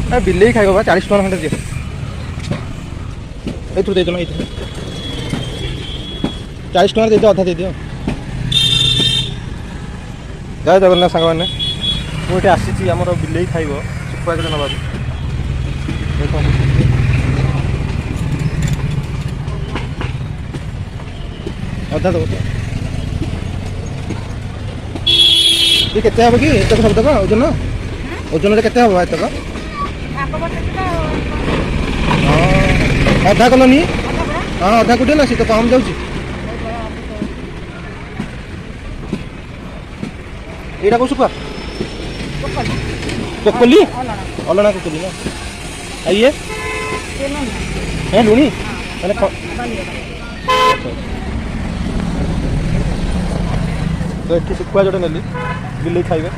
ବିଲେଇ ଖାଇବ ବା 40 ଟଙ୍କା ଖଣ୍ଡେ ଦିଅ। ଏଇଥିରୁ ଦେଇଦିଅ ନା ଏଇଥିରୁ 40 ଟଙ୍କାରେ ଦେଇଦିଅ, ଅଧା ଦେଇଦିଅ। ଜୟ ଜଗନ୍ନାଥ ସାଙ୍ଗମାନେ, ମୁଁ ଏଠି ଆସିଛି ଆମର ବିଲେଇ ଖାଇବ ଶୁଖୁଆ ଯୋଡ଼େ ନେବାକୁ। ଅଧା ଦେବ ତ। ये केते हबो कि एतक सब तक ओजन ओजन रे केते हबो एतक आधा कलोनी हां आधा कुटे ना सी तो कम जाउची एडा को सुपा कोकली अलना कोकली ना आइए है लुणी माने तो एठी सुखुआ जोड़े नेली बिल्ली खाइबे।